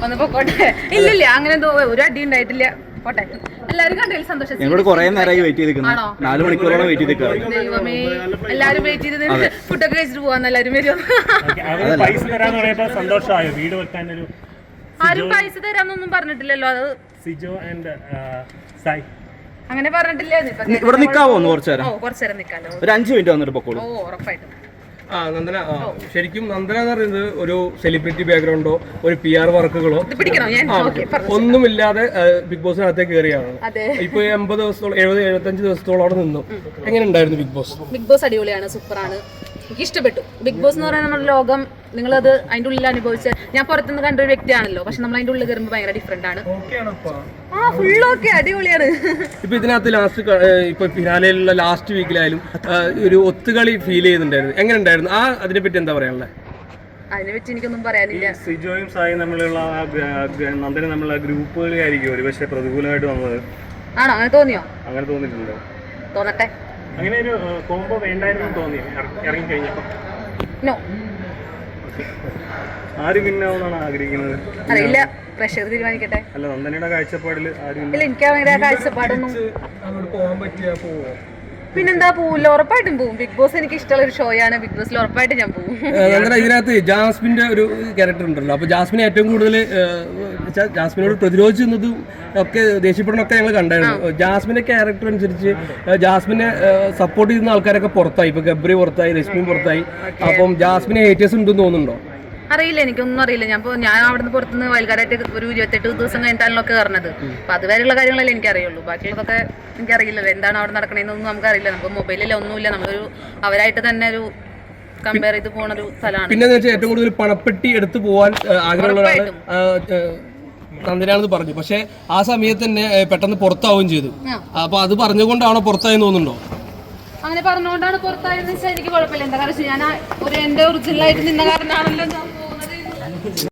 ഒന്ന് പൊക്കോട്ടെ. ഇല്ലില്ല, അങ്ങനെ ഒരു അടി ഉണ്ടായിട്ടില്ല. പോട്ടെ. എല്ലാരും കണ്ടതിൽ സന്തോഷം. ഞങ്ങളോട് കുറെ നേരമായി വെയിറ്റ് ചെയ്തിരിക്കുന്നു. 4 മണിക്കൂറോളം വെയിറ്റ് ചെയ്തിരിക്കുന്നു. ദൈവമേ, എല്ലാരും വെയിറ്റ് ചെയ്ത് ഫുഡൊക്കെ കഴിച്ചിട്ട് പോവാന്ന് എല്ലാരും വരും. ആരും പൈസ തരാന്നൊന്നും പറഞ്ഞിട്ടില്ലല്ലോ. അത് സിജോ ആൻഡ് സായ് അങ്ങനെ പറഞ്ഞിട്ടില്ല. ഇവിടെ നിക്കാവോ കുറച്ചേരം? കുറച്ചേരം നിക്കാലോ. ഒരു 5 മിനിറ്റ് വന്നിട്ട് പൊക്കോളൂ. ഉറപ്പായിട്ടും. നന്ദന, ശരിക്കും നന്ദന എന്ന് പറയുന്നത് ഒരു സെലിബ്രിറ്റി ബാക്ക്ഗ്രൗണ്ടോ ഒരു PR വർക്കുകളോ ഒന്നുമില്ലാതെ ബിഗ് ബോസിനകത്തേക്ക് കയറിയാണ്. ഇപ്പൊ 80 ദിവസത്തോളം 70-75 ദിവസത്തോളം അവിടെ നിന്നു. എങ്ങനെ ഉണ്ടായിരുന്നു ബിഗ് ബോസ്? ബിഗ് ബോസ് അടിപൊളിയാണ്, സൂപ്പറാണ്, എനിക്ക് ഇഷ്ടപ്പെട്ടു. ബിഗ് ബോസ് എന്ന് പറയുന്നത് നമ്മുടെ ലോകം, നിങ്ങളത് അതിന്റെ ഉള്ളിൽ അനുഭവിച്ച, ഞാൻ പുറത്തുനിന്ന് കണ്ടൊരു വ്യക്തിയാണല്ലോ, പക്ഷെ നമ്മൾ അതിന്റെ ഉള്ളിൽ കയറുമ്പോൾ ഭയങ്കര ഡിഫറെന്റ് ആണ്. ഫുള്ളൊക്കെ അടിപൊളിയാണ്. ഇപ്പൊ ഇതിനകത്ത് ലാസ്റ്റ് ഇപ്പൊ ഫിനാലയിലുള്ള ലാസ്റ്റ് വീക്കിലായാലും ഒരു ഒത്തുകളി ഫീൽ ചെയ്യുന്നുണ്ടായിരുന്നു. എങ്ങനെ ഉണ്ടായിരുന്നു? അതിനെ പറ്റി എന്താ പറയാനുള്ളത്? അതിനെ പറ്റി എനിക്കൊന്നും പറയാനില്ല. സിജോയും സായും തമ്മിലുള്ള നന്ദന നമ്മളുള്ള ഗ്രൂപ്പുകളിലായിരിക്കും ഒരു പക്ഷേ പ്രതികൂലമായിട്ട് വന്നത്. ആണോ? അങ്ങനെ തോന്നിയോ? അങ്ങനെ തോന്നിയിട്ടുണ്ടോ? തോന്നട്ടെ. അങ്ങനെ ഒരു കോംബോ വേണ്ടായിരുന്നു തോന്നി ഇറങ്ങി കഴിഞ്ഞപ്പോ? നോ. ആര് പിന്നാവുന്നാണ് ആഗ്രഹിക്കുന്നത്? അറിയില്ല, പ്രഷർ തീരുമാനിക്കട്ടെ. അല്ല, നന്ദനയുടെ കാഴ്ചപ്പാടിൽ ആരും ഇല്ല, എനിക്ക് അങ്ങനെ കാഴ്ചപ്പാടൊന്നും. പിന്നെന്താ, പോവില്ല, ഉറപ്പായിട്ടും പോവും. ബിഗ് ബോസ് എനിക്ക് ഇഷ്ടമുള്ള ഒരു ഷോയാണ്. ബിഗ് ബോസിൽ ഉറപ്പായിട്ട് ഞാൻ പോകും. ഇതിനകത്ത് ജാസ്മിന്റെ ഒരു ക്യാരക്ടർ ഉണ്ടല്ലോ, അപ്പൊ ജാസ്മിനെ ഏറ്റവും കൂടുതൽ ജാസ്മിനോട് പ്രതിരോധിച്ചതും ഒക്കെ ദേഷ്യപ്പെടുന്നൊക്കെ ഞങ്ങൾ കണ്ടായിരുന്നു. ജാസ്മിന്റെ ക്യാരക്ടർ അനുസരിച്ച് ജാസ്മിനെ സപ്പോർട്ട് ചെയ്യുന്ന ആൾക്കാരൊക്കെ പുറത്തായി. ഇപ്പൊ ഗബ്രി പുറത്തായി, രശ്മി പുറത്തായി. അപ്പം ജാസ്മിനെ ഹേറ്റേഴ്സ് ഉണ്ടെന്ന് തോന്നുന്നുണ്ടോ? അറിയില്ല, എനിക്കൊന്നും അറിയില്ല. ഞാൻ അവിടുന്ന് പുറത്തുനിന്ന് വയൽക്കാരായിട്ട് ഒരു 28 ദിവസം കഴിഞ്ഞാലൊക്കെ കയറണത്. അപ്പൊ അതുവരെയുള്ള കാര്യങ്ങളല്ലേ എനിക്കറിയുള്ളൂ. ബാക്കിയുള്ളതൊക്കെ എനിക്കറിയില്ലല്ലോ. എന്താണ് അവിടെ നടക്കണേന്നൊന്നും നമുക്കറിയില്ല. നമുക്ക് മൊബൈലിൽ ഒന്നുമില്ല. നമ്മളൊരു അവരായിട്ട് തന്നെ ഒരു കമ്പയർ ചെയ്ത് പോണൊരു സ്ഥലമാണ്. പിന്നെ ഏറ്റവും കൂടുതൽ പണപ്പെട്ടി എടുത്തു പോവാൻ ആഗ്രഹമുള്ള നന്ദനാണെന്ന് പറഞ്ഞു. പക്ഷെ ആ സമയത്ത് തന്നെ പെട്ടെന്ന് പുറത്താവുകയും ചെയ്തു. അപ്പൊ അത് പറഞ്ഞുകൊണ്ടാണോ പുറത്തായെന്ന് തോന്നുന്നുണ്ടോ? അങ്ങനെ പറഞ്ഞുകൊണ്ടാണ് പുറത്തായെന്ന് വെച്ചാൽ എനിക്ക് കുഴപ്പമില്ല. എന്താ കാരണം ഞാൻ എന്റെ ഒറിജിനലായിട്ട് നിന്ന കാരണമാണല്ലോ ഞാൻ പോകുന്നത്.